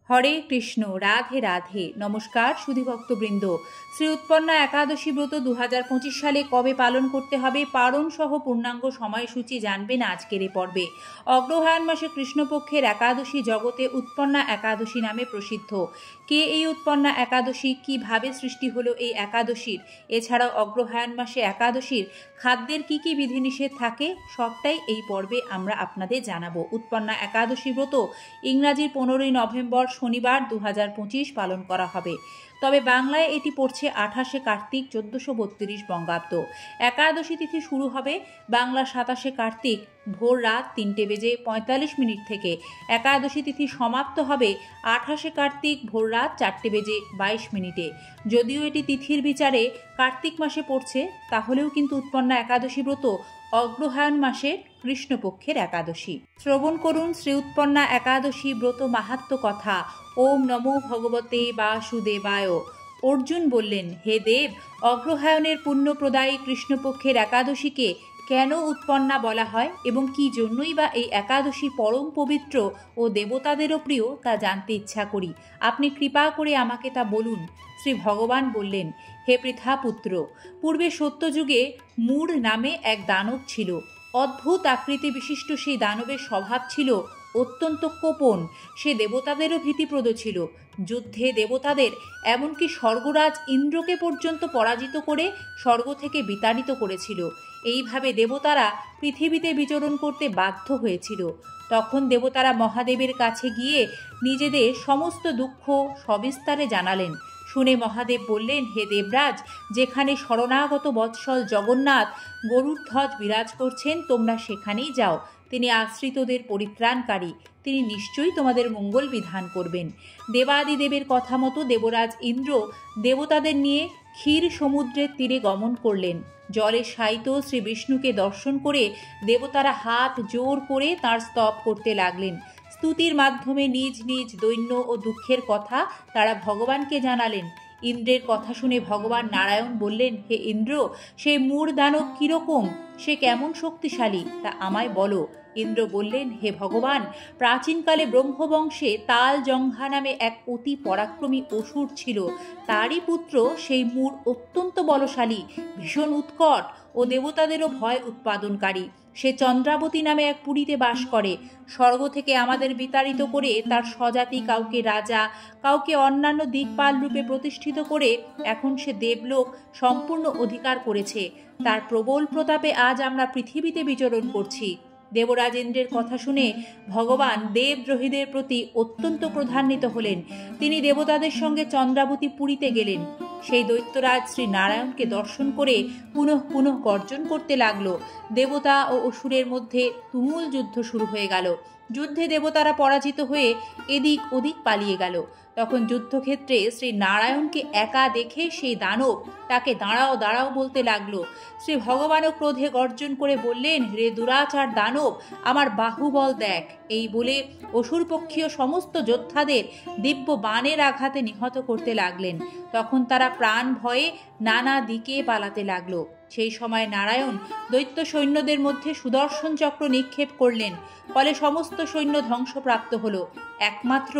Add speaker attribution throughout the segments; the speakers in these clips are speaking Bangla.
Speaker 1: হরে কৃষ্ণ, রাধে রাধে। নমস্কার সুধীভক্তবৃন্দ। শ্রী উৎপন্না একাদশী ব্রত 2025 সালে কবে পালন করতে হবে পারণ সহ পূর্ণাঙ্গ সময়সূচি জানবেন আজকের এই পর্বে। অগ্রহায়ণ মাসে কৃষ্ণপক্ষের একাদশী জগতে উৎপন্না একাদশী নামে প্রসিদ্ধ। কে এই উৎপন্না একাদশী, কিভাবে সৃষ্টি হলো এই একাদশীর, এছাড়াও অগ্রহায়ণ মাসে একাদশীর খাদ্যের কি কি বিধিনিষেধ থাকে, সবটাই এই পর্বে আমরা আপনাদের জানাবো। উৎপন্না একাদশী ব্রত ইংরাজির 15ই নভেম্বর শনিবার 2025 পালন করা হবে, তবে বাংলায় এটি পড়ছে 28শে কার্তিক 1432 বঙ্গাব্দ। একাদশী তিথি শুরু হবে বাংলা 27শে কার্তিক ভোর রাত 3:45 থেকে। একাদশী তিথি সমাপ্ত হবে 28শে কার্তিক ভোর রাত 4:22। যদিও এটি তিথির বিচারে কার্তিক মাসে পড়ছে, তাহলেও কিন্তু উৎপন্না একাদশী ব্রত অগ্রহায়ণ মাসের কৃষ্ণপক্ষের একাদশী। শ্রবণ করুন শ্রী উৎপন্না একাদশী ব্রত মাহাত্ম্য কথা। ওম নমো ভগবতে বাসুদেবায়। অর্জুন বললেন, হে দেব, অগ্রহায়ণের পুণ্যপ্রদায়ী কৃষ্ণপক্ষের একাদশীকে কেন উৎপন্না বলা হয় এবং কি জন্যই বা এই একাদশী পরম পবিত্র ও দেবতাদেরও প্রিয় তা জানতে ইচ্ছা করি। আপনি কৃপা করে আমাকে তা বলুন। শ্রী ভগবান বললেন, হে পৃথাপুত্র, পূর্বে সত্যযুগে মূঢ় নামে এক দানব ছিল। অদ্ভুত আকৃতি বিশিষ্ট সেই দানবের স্বভাব ছিল অত্যন্ত কোপন। সে দেবতাদেরও ভীতিপ্রদ ছিল। যুদ্ধে দেবতাদের, এমনকি স্বর্গরাজ ইন্দ্রকে পর্যন্ত পরাজিত করে স্বর্গ থেকে বিতাড়িত করেছিল। এইভাবে দেবতারা পৃথিবীতে বিচরণ করতে বাধ্য হয়েছিল। তখন দেবতারা মহাদেবের কাছে গিয়ে নিজেদের সমস্ত দুঃখ সবিস্তারে জানালেন। শুনে মহাদেব বললেন, হে দেবরাজ, যেখানে শরণাগত বৎসল জগন্নাথ গরুড়ধ্বজ বিরাজ করছেন, তোমরা সেখানেই যাও। তিনি আশ্রিতদের পরিত্রাণকারী, তিনি নিশ্চয়ই তোমাদের মঙ্গল বিধান করবেন। দেবাদিদেবের কথা মতো দেবরাজ ইন্দ্র দেবতাদের নিয়ে ক্ষীর সমুদ্রের তীরে গমন করলেন। জলে শায়িত শ্রী বিষ্ণুকে দর্শন করে দেবতারা হাত জোর করে তাঁর স্তব করতে লাগলেন। স্তুতির মাধ্যমে নিজ নিজ দৈন্য ও দুঃখের কথা তারা ভগবানকে জানালেন। ইন্দ্রের কথা শুনে ভগবান নারায়ণ বললেন, হে ইন্দ্র, সেই মূঢ় দানব কিরকম, সে কেমন শক্তিশালী তা আমায় বলো। ইন্দ্র বললেন, হে ভগবান, প্রাচীনকালে ব্রহ্মবংশে তাল জঙ্ঘা নামে এক অতি পরাক্রমী অসুর ছিল। তারই পুত্র সেই মূঢ় অত্যন্ত বলশালী, ভীষণ উৎকট ও দেবতাদেরও ভয় উৎপাদনকারী। সে চন্দ্রাবতী নামে এক পুরীতে বাস করে। স্বর্গ থেকে আমাদের বিতাড়িত করে তার স্বজাতি কাউকে রাজা, কাউকে অন্যান্য দিকপাল রূপে প্রতিষ্ঠিত করে এখন সে দেবলোক সম্পূর্ণ অধিকার করেছে। তার প্রবল প্রতাপে আজ আমরা পৃথিবীতে বিচরণ করছি। দেবরাজ ইন্দ্রের কথা শুনে ভগবান দেবদ্রোহীদের প্রতি অত্যন্ত ক্রোধান্বিত হলেন। তিনি দেবতাদের সঙ্গে চন্দ্রাবতী পুরীতে গেলেন। সেই দৈত্যরাজ শ্রী নারায়ণকে দর্শন করে পুনঃ পুনঃ গর্জন করতে লাগলো। দেবতা ও অসুরের মধ্যে তুমুল যুদ্ধ শুরু হয়ে গেল। যুদ্ধে দেবতারা পরাজিত হয়ে এদিক ওদিক পালিয়ে গেল। তখন যুদ্ধক্ষেত্রে শ্রী নারায়ণকে একা দেখে সেই দানব তাকে দাঁড়াও দাঁড়াও বলতে লাগলো। শ্রী ভগবানও ক্রোধে গর্জন করে বললেন, রে দুরাচার দানব, আমার বাহুবল দেখ। এই বলে অসুরপক্ষীয় সমস্ত যোদ্ধাদের দিব্য বাণের আঘাতে নিহত করতে লাগলেন। তখন তারা প্রাণ ভয়ে নানা দিকে পালাতে লাগলো। সেই সময় নারায়ণ দৈত্য সৈন্যদের মধ্যে সুদর্শন চক্র নিক্ষেপ করলেন। ফলে সমস্ত সৈন্য ধ্বংসপ্রাপ্ত হলো। একমাত্র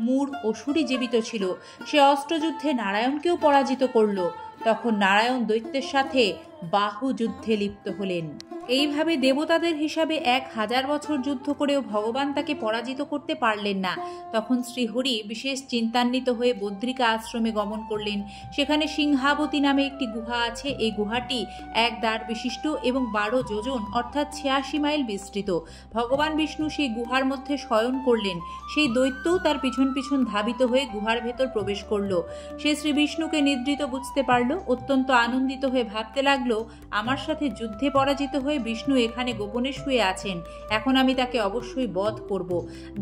Speaker 1: মূঢ় অসুরই জীবিত ছিল। সে অস্ত্রযুদ্ধে নারায়ণকেও পরাজিত করল। তখন নারায়ণ দৈত্যের সাথে বাহু যুদ্ধে লিপ্ত হলেন। এইভাবে দেবতাদের হিসাবে 1000 বছর যুদ্ধ করেও ভগবান তাকে পরাজিত করতে পারলেন না। তখন শ্রীহরি বিশেষ চিন্তান্বিত হয়ে বদ্রিকা আশ্রমে গমন করলেন। সেখানে সিংহাবতী নামে একটি গুহা আছে। এই গুহাটি 1 দ্বার বিশিষ্ট এবং 12 যোজন অর্থাৎ 86 মাইল বিস্তৃত। ভগবান বিষ্ণু সেই গুহার মধ্যে শয়ন করলেন। সেই দৈত্যও তার পিছন পিছন ধাবিত হয়ে গুহার ভেতর প্রবেশ করল। সে শ্রী বিষ্ণুকে নিদ্রিত বুঝতে পারল। অত্যন্ত আনন্দিত হয়ে ভাবতে লাগলো, আমার সাথে যুদ্ধে পরাজিত হয়ে বিষ্ণু এখানে গোপনে শুয়ে আছেন, এখন আমি তাকে অবশ্যই বধ করব।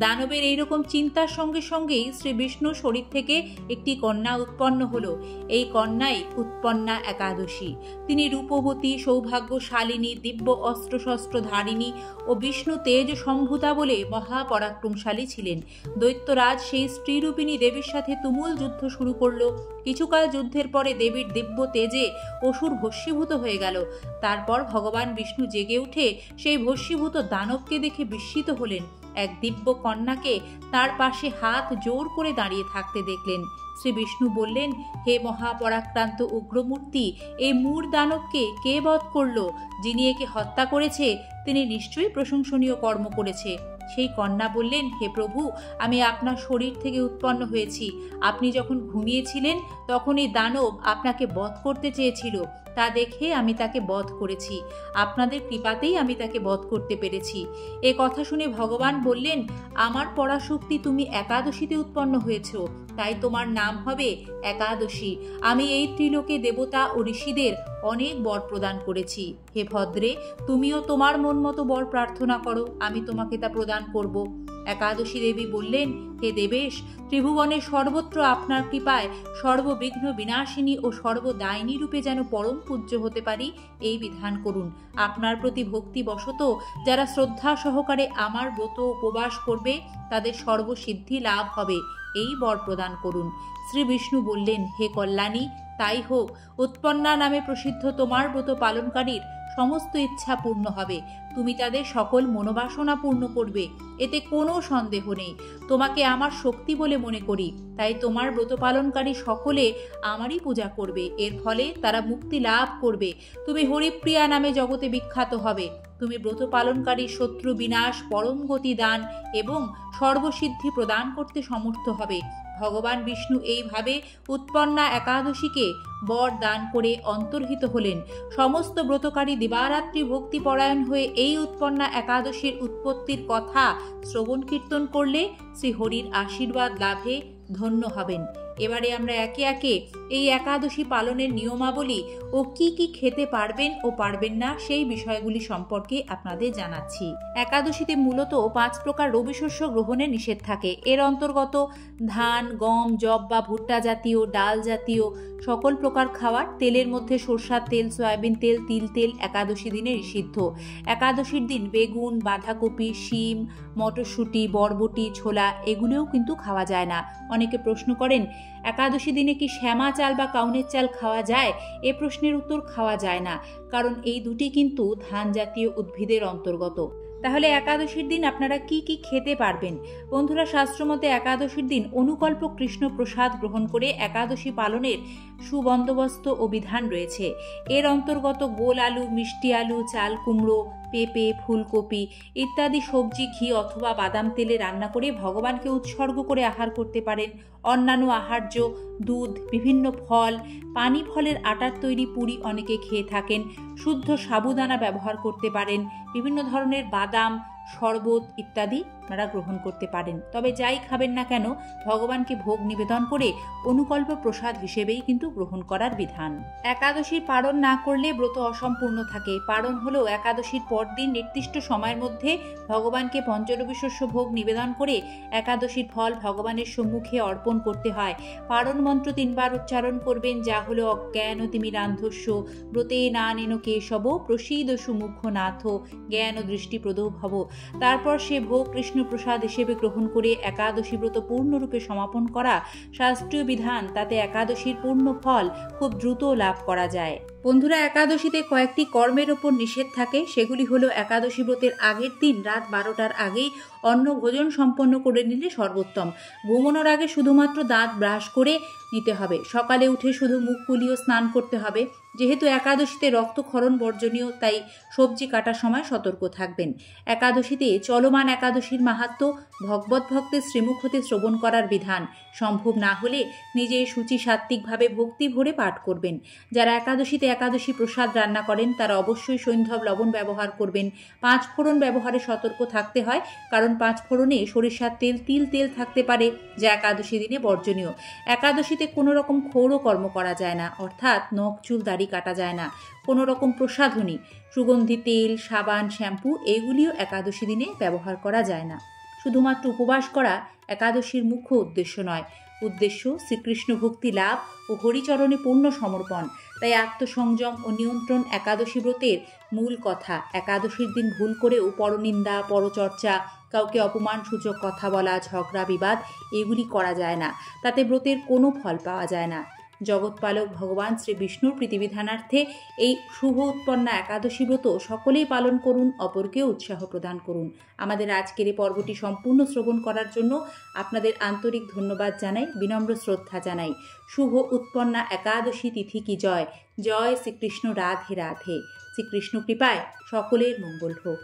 Speaker 1: দানবের এইরকম চিন্তার সঙ্গে সঙ্গেই শ্রী বিষ্ণুর শরীর থেকে একটি কন্যা উৎপন্ন হলো। এই কন্যাই উৎপন্না একাদশী। তিনি রূপবতী, সৌভাগ্যশালিনী, দিব্য অস্ত্রশস্ত্র ধারিণী ও বিষ্ণু তেজ সম্ভূতা বলে মহাপরাক্রমশালী ছিলেন। দৈত্যরাজ সেই স্ত্রীরূপিণী দেবীর সাথে তুমুল যুদ্ধ শুরু করলো। কিছুকাল যুদ্ধের পরে দেবীর দিব্য তেজে অসুর ভস্মীভূত হয়ে গেল। তারপর ভগবান বিষ্ণু জেগে উঠে সেই ভস্মীভূত দানবকে দেখে বিস্মিত হলেন। এক দিব্য কন্যাকে তার পাশে হাত জোর করে দাঁড়িয়ে থাকতে দেখলেন। শ্রী বিষ্ণু বললেন, হে মহাপরাক্রান্ত উগ্রমূর্তি, এই মূর দানবকে কে বধ করল? যিনি একে হত্যা করেছে তিনি নিশ্চয়ই প্রশংসনীয় কর্ম করেছে। সেই কন্যা বললেন, হে প্রভু, আমি আপনার শরীর থেকে উৎপন্ন হয়েছি। আপনি যখন ঘুমিয়েছিলেন তখন এই দানব আপনাকে বধ করতে চেয়েছিল, তা দেখে আমি তাকে বধ করেছি। আপনাদের কৃপাতেই আমি তাকে বধ করতে পেরেছি। এ কথা শুনে ভগবান বললেন, আমার পরাশক্তি, তুমি একাদশীতে উৎপন্ন হয়েছ, তাই তোমার নাম হবে একাদশী। আমি এই ত্রিলোকে দেবতা ও ঋষিদের অনেক বর প্রদান করেছি। হে ভদ্রে, তুমিও তোমার মন মতো বর প্রার্থনা করো, আমি তোমাকে তা প্রদান করব। একাদশী দেবী বললেন, হে দেবেশ, ত্রিভুবনের সর্বত্র আপনার কৃপায় সর্ববিঘ্ন বিনাশিনী ও সর্বদায়িনী রূপে যেন পরম পূজ্য হতে পারি, এই বিধান করুন। আপনার প্রতি ভক্তিবশত যারা শ্রদ্ধা সহকারে আমার ব্রত উপবাস করবে তাদের সর্বসিদ্ধি লাভ হবে, এই বর প্রদান করুন। শ্রী বিষ্ণু বললেন, হে কল্যাণী, তাই হোক। উৎপন্না নামে প্রসিদ্ধ তোমার ব্রত পালনকারীর সমস্ত ইচ্ছা পূর্ণ হবে। তুমি তাদের সকল মনোবাসনা পূর্ণ করবে, এতে কোনো সন্দেহ নেই। তোমাকে আমার শক্তি বলে মনে করি, তাই তোমার ব্রত পালনকারী সকলে আমারই পূজা করবে। এর ফলে তারা মুক্তি লাভ করবে। তুমি হরিপ্রিয়া নামে জগতে বিখ্যাত হবে। তুমি ব্রত পালনকারী শত্রু বিনাশ, পরম গতি দান এবং সর্বসিদ্ধি প্রদান করতে সমর্থ হবে। ভগবান বিষ্ণু এইভাবে উৎপন্না একাদশীকে বর দান করে অন্তর্হিত হলেন। সমস্ত ব্রতকারী দিবারাত্রি ভক্তিপরায়ণ হয়ে এই উৎপন্না একাদশীর উৎপত্তির কথা শ্রবণ কীর্তন করলে শ্রীহরির আশীর্বাদ লাভে ধন্য হবেন। এবারে আমরা একে একে এই একাদশী পালনের নিয়মাবলী ও কি কি খেতে পারবেন ও পারবেন না সেই বিষয়গুলি সম্পর্কে আপনাদের জানাচ্ছি। একাদশীতে মূলত 5 প্রকার রবি শস্য গ্রহণের নিষেধ থাকে। এর অন্তর্গত ধান, গম, যব বা ভুট্টা জাতীয়, ডাল জাতীয় সকল প্রকার খাবার, তেলের মধ্যে সরষার তেল, সয়াবিন তেল, তিল তেল একাদশী দিনে নিষিদ্ধ। একাদশীর দিন বেগুন, বাঁধাকপি, শিম, মটরশুঁটি, বরবটি, ছোলা এগুলোও কিন্তু খাওয়া যায় না। অনেকে প্রশ্ন করেন, একাদশী দিনে কি শ্যামা চাল বা কাউনের চাল খাওয়া যায়? এ প্রশ্নের উত্তর, খাওয়া যায় না, কারণ এই দুটি কিন্তু ধান জাতীয় উদ্ভিদের অন্তর্গত। তাহলে একাদশীর দিন আপনারা কি কি খেতে পারবেন? বন্ধুরা, শাস্ত্রমতে একাদশীর দিন অনুকল্প কৃষ্ণ প্রসাদ গ্রহণ করে একাদশী পালনের সুবন্দোবস্ত ও বিধান রয়েছে। এর অন্তর্গত গোল আলু, মিষ্টি আলু, চাল কুমড়ো, পেঁপে, ফুলকপি ইত্যাদি সবজি ঘি অথবা বাদাম তেলে রান্না করে ভগবানকে উৎসর্গ করে আহার করতে পারেন। অন্যান্য আহার্য, দুধ, বিভিন্ন ফল, পানি ফলের আটার তৈরি পুরি অনেকে খেয়ে থাকেন। শুদ্ধ সাবুদানা ব্যবহার করতে পারেন। বিভিন্ন ধরনের বাদাম, শরবত ইত্যাদি আপনারা গ্রহণ করতে পারেন। তবে যাই খাবেন না কেন, ভগবানকে ভোগ নিবেদন করে অনুকল্প প্রসাদ হিসেবেই কিন্তু গ্রহণ করার বিধান। একাদশীর পারণ না করলে ব্রত অসম্পূর্ণ থাকে। পারণ হলো একাদশীর পরদিন নির্দিষ্ট সময়ের মধ্যে ভগবানকে পঞ্চরবি শস্য ভোগ নিবেদন করে একাদশীর ফল ভগবানের সম্মুখে অর্পণ করতে হয়। পারণ মন্ত্র 3 বার উচ্চারণ করবেন, যা হলো অজ্ঞান তিমিরান্ধস্য ব্রতে না নেন কেশব প্রসীদ সুমুখ নাথ জ্ঞান দৃষ্টি প্রদো ভব। তারপর সে ভোগ কৃষ্ণ প্রসাদ হিসেবে গ্রহণ করে একাদশী ব্রত পূর্ণরূপে সমাপন করা শাস্ত্রীয় বিধান। তাতে একাদশীর পূর্ণ ফল খুব দ্রুত লাভ করা যায়। বন্ধুরা, একাদশীতে কয়েকটি কর্মের ওপর নিষেধ থাকে। সেগুলি হলো, একাদশী ব্রতের আগের দিন রাত 12টার আগেই অন্ন ভোজন সম্পন্ন করে নিলে সর্বোত্তম। ঘুমানোর আগে শুধুমাত্র দাঁত ব্রাশ করে নিতে হবে। সকালে উঠে শুধু মুখ কুলিয়ে স্নান করতে হবে। যেহেতু একাদশীতে রক্তক্ষরণ বর্জনীয়, তাই সবজি কাটার সময় সতর্ক থাকবেন। একাদশীতে চলমান একাদশীর মাহাত্ম্য ভগবত ভক্তের শ্রীমুখ হতে শ্রবণ করার বিধান। সম্ভব না হলে নিজে শুচি সাত্ত্বিকভাবে ভক্তি ভরে পাঠ করবেন। যারা একাদশীতে একাদশী প্রসাদ রান্না করেন তারা অবশ্যই সৈন্ধব লবণ ব্যবহার করবেন। 5 ফোড়ন ব্যবহারে সতর্ক থাকতে হয়, কারণ 5 ফোড়নে সরিষার তেল, তিল তেল থাকতে পারে, যা একাদশী দিনে বর্জনীয়। একাদশীতে কোনো রকম ক্ষৌর কর্ম করা যায় না, অর্থাৎ নখ চুল দাড়ি কাটা যায় না। কোনো রকম প্রসাধনী, সুগন্ধি তেল, সাবান, শ্যাম্পু এগুলিও একাদশী দিনে ব্যবহার করা যায় না। শুধুমাত্র উপবাস করা একাদশীর মুখ্য উদ্দেশ্য নয়। উদ্দেশ্য শ্রীকৃষ্ণ ভক্তি লাভ ও হরিচরণে পূর্ণ সমর্পণ। তাই আত্মসংযম ও নিয়ন্ত্রণ একাদশী ব্রতের মূল কথা। একাদশীর দিন ভুল করেও পরনিন্দা, পরচর্চা, কাউকে অপমানসূচক কথা বলা, ঝগড়া বিবাদ এগুলি করা যায় না। তাতে ব্রতের কোনো ফল পাওয়া যায় না। জগৎপালক ভগবান শ্রী বিষ্ণুর প্রীতিবিধানার্থে এই শুভ উৎপন্না একাদশী ব্রত সকলেই পালন করুন, অপরকেও উৎসাহ প্রদান করুন। আমাদের আজকের এই পর্বটি সম্পূর্ণ শ্রবণ করার জন্য আপনাদের আন্তরিক ধন্যবাদ জানাই, বিনম্র শ্রদ্ধা জানাই। শুভ উৎপন্না একাদশী তিথি কি জয়। জয় শ্রীকৃষ্ণ। রাধে রাধে। শ্রীকৃষ্ণ কৃপায় সকলের মঙ্গল হোক।